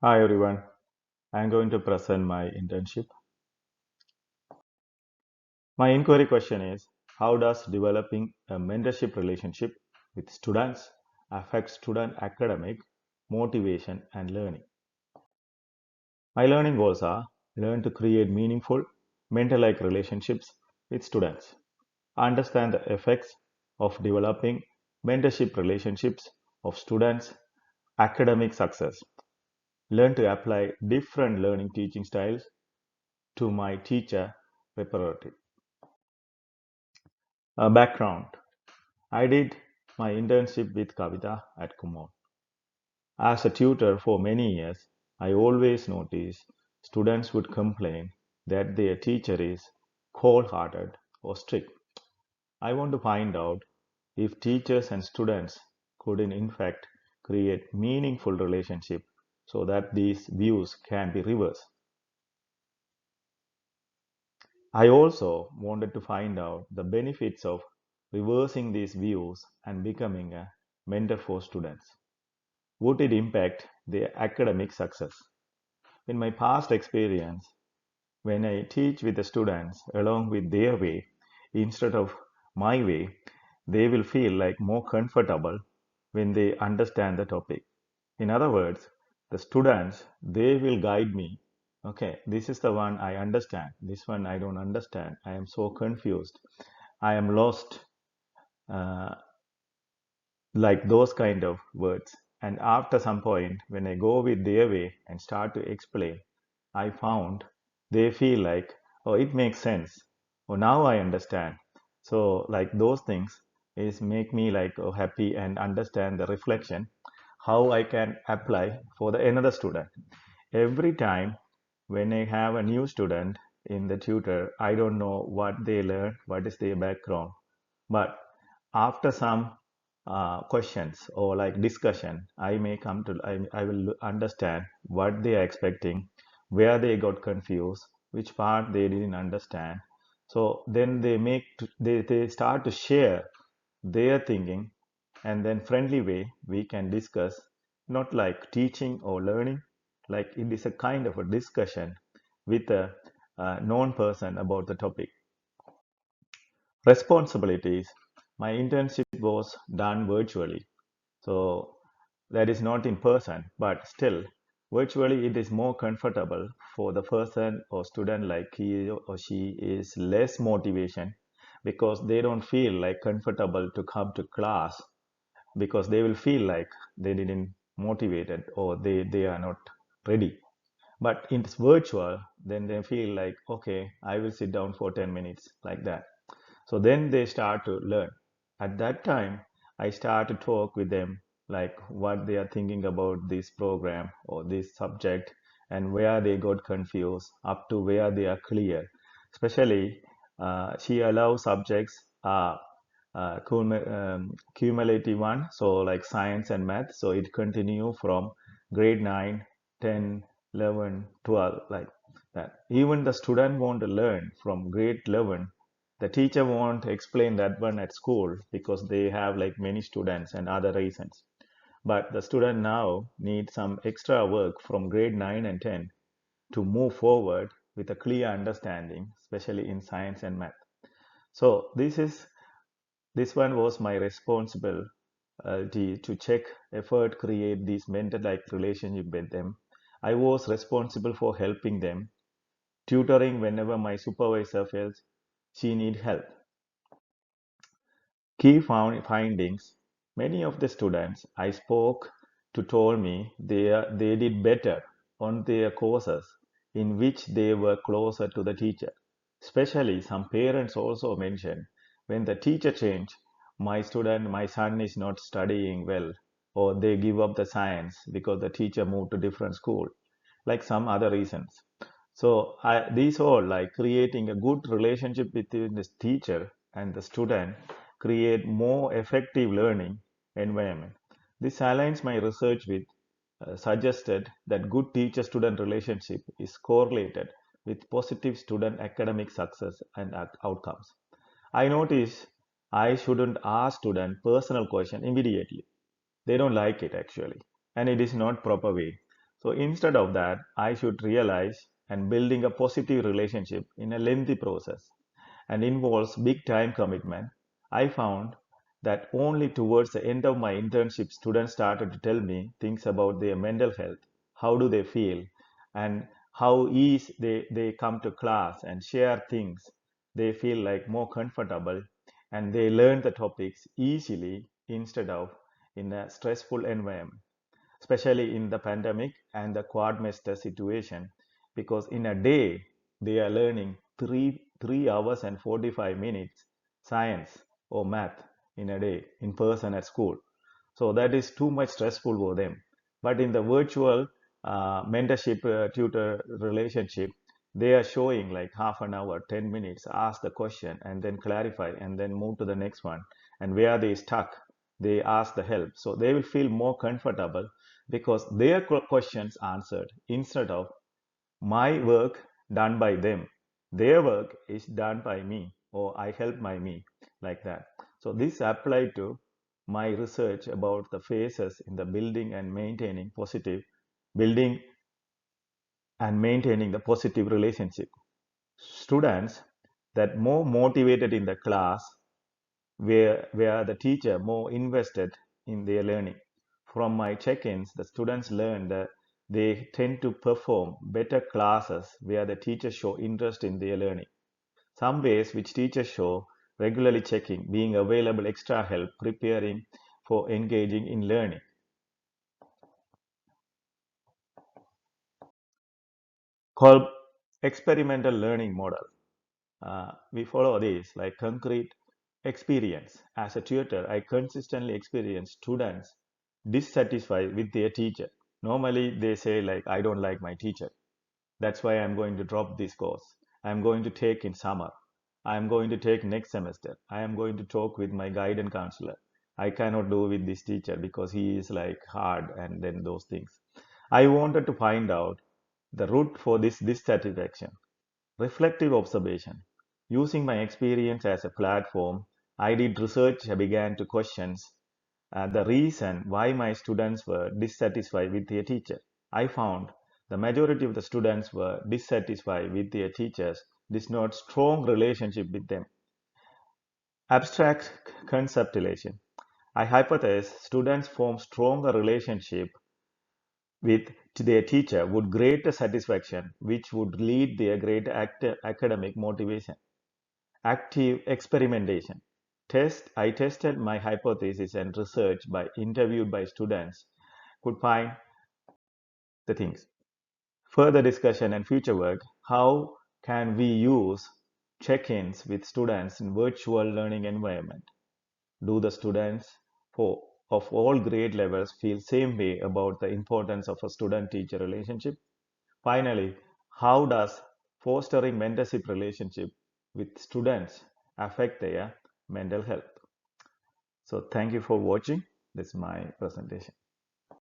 Hi everyone, I'm going to present my internship. My inquiry question is, how does developing a mentorship relationship with students affect student academic motivation and learning? My learning goals are learn to create meaningful mentor-like relationships with students, understand the effects of developing mentorship relationships of students' academic success, learn to apply different learning teaching styles to my teacher preparatory. Background. I did my internship with Kavita at Kumon. As a tutor for many years, I always noticed students would complain that their teacher is cold-hearted or strict. I want to find out if teachers and students could in fact create meaningful relationship so that these views can be reversed. I also wanted to find out the benefits of reversing these views and becoming a mentor for students. Would it impact their academic success? In my past experience, when I teach with the students along with their way instead of my way, they will feel like more comfortable when they understand the topic. In other words, the students they will guide me. Okay, this is the one I understand. This one I don't understand. I am so confused. I am lost. Uh, like those kind of words. And after some point, when I go with their way and start to explain, I found they feel like, oh, it makes sense. Oh, now I understand. So, like those things is make me like oh, happy and understand the reflection, how I can apply for the another student. Every time when I have a new student in the tutor, I don't know what they learn, what is their background. But after some questions or like discussion, I will understand what they are expecting, where they got confused, which part they didn't understand. So then they start to share their thinking, and then friendly way we can discuss, not like teaching or learning, like it is a kind of a discussion with a known person about the topic. Responsibilities. My internship was done virtually, so that is not in person, but still, virtually it is more comfortable for the person or student like he or she is less motivation because they don't feel like comfortable to come to class because they will feel like they didn't motivated or they are not ready. But it's virtual, then they feel like, okay, I will sit down for 10 minutes like that. So then they start to learn. At that time, I start to talk with them like what they are thinking about this program or this subject and where they got confused up to where they are clear. Especially, she allows subjects cumulative one, so like science and math. So it continue from grade 9, 10, 11, 12, like that. Even the student want to learn from grade 11, the teacher won't explain that one at school because they have like many students and other reasons. But the student now needs some extra work from grade 9 and 10 to move forward with a clear understanding, especially in science and math. So this one was my responsibility to check effort create this mentor like relationship with them. I was responsible for helping them, tutoring whenever my supervisor felt she need help. Key findings. Many of the students I spoke to told me they did better on their courses in which they were closer to the teacher. Especially some parents also mentioned when the teacher changed, my son is not studying well, or they give up the science because the teacher moved to different school, like some other reasons. So these all like creating a good relationship between the teacher and the student create more effective learning environment. This aligns my research with suggested that good teacher-student relationship is correlated with positive student academic success and outcomes. I notice I shouldn't ask student personal question immediately. They don't like it actually, and it is not proper way. So instead of that, I should realize and building a positive relationship in a lengthy process and involves big time commitment. I found that only towards the end of my internship, students started to tell me things about their mental health, how do they feel, and how easy they come to class and share things. They feel like more comfortable and they learn the topics easily instead of in a stressful environment, especially in the pandemic and the quadmaster situation, because in a day they are learning 3 hours and 45 minutes science or math in a day in person at school. So that is too much stressful for them. But in the virtual mentorship tutor relationship, they are showing like half an hour, 10 minutes, ask the question and then clarify and then move to the next one. And where they stuck, they ask the help. So they will feel more comfortable because their questions answered instead of my work done by them. Their work is done by me or I help by me like that. So this applied to my research about the phases in the building and maintaining the positive relationship. Students that more motivated in the class where the teacher more invested in their learning. From my check-ins, the students learned that they tend to perform better classes where the teachers show interest in their learning. Some ways which teachers show regularly checking, being available extra help, preparing for engaging in learning. Called experimental learning model. We follow this like concrete experience. As a tutor, I consistently experience students dissatisfied with their teacher. Normally, they say like, I don't like my teacher. That's why I'm going to drop this course. I'm going to take in summer. I'm going to take next semester. I am going to talk with my guidance counselor. I cannot do with this teacher because he is like hard and then those things. I wanted to find out the root for this dissatisfaction. Reflective observation. Using my experience as a platform, I did research. I began to question the reason why my students were dissatisfied with their teacher. I found the majority of the students were dissatisfied with their teachers, did not strong relationship with them. Abstract conceptualization. I hypothesize students form stronger relationship with their teacher would greater satisfaction, which would lead their greater academic motivation. Active experimentation. I tested my hypothesis and research by interviewed by students could find the things. Further discussion and future work. How can we use check-ins with students in virtual learning environment? Do the students for of all grade levels feel same way about the importance of a student-teacher relationship? Finally, how does fostering mentorship relationship with students affect their mental health? So thank you for watching. This is my presentation.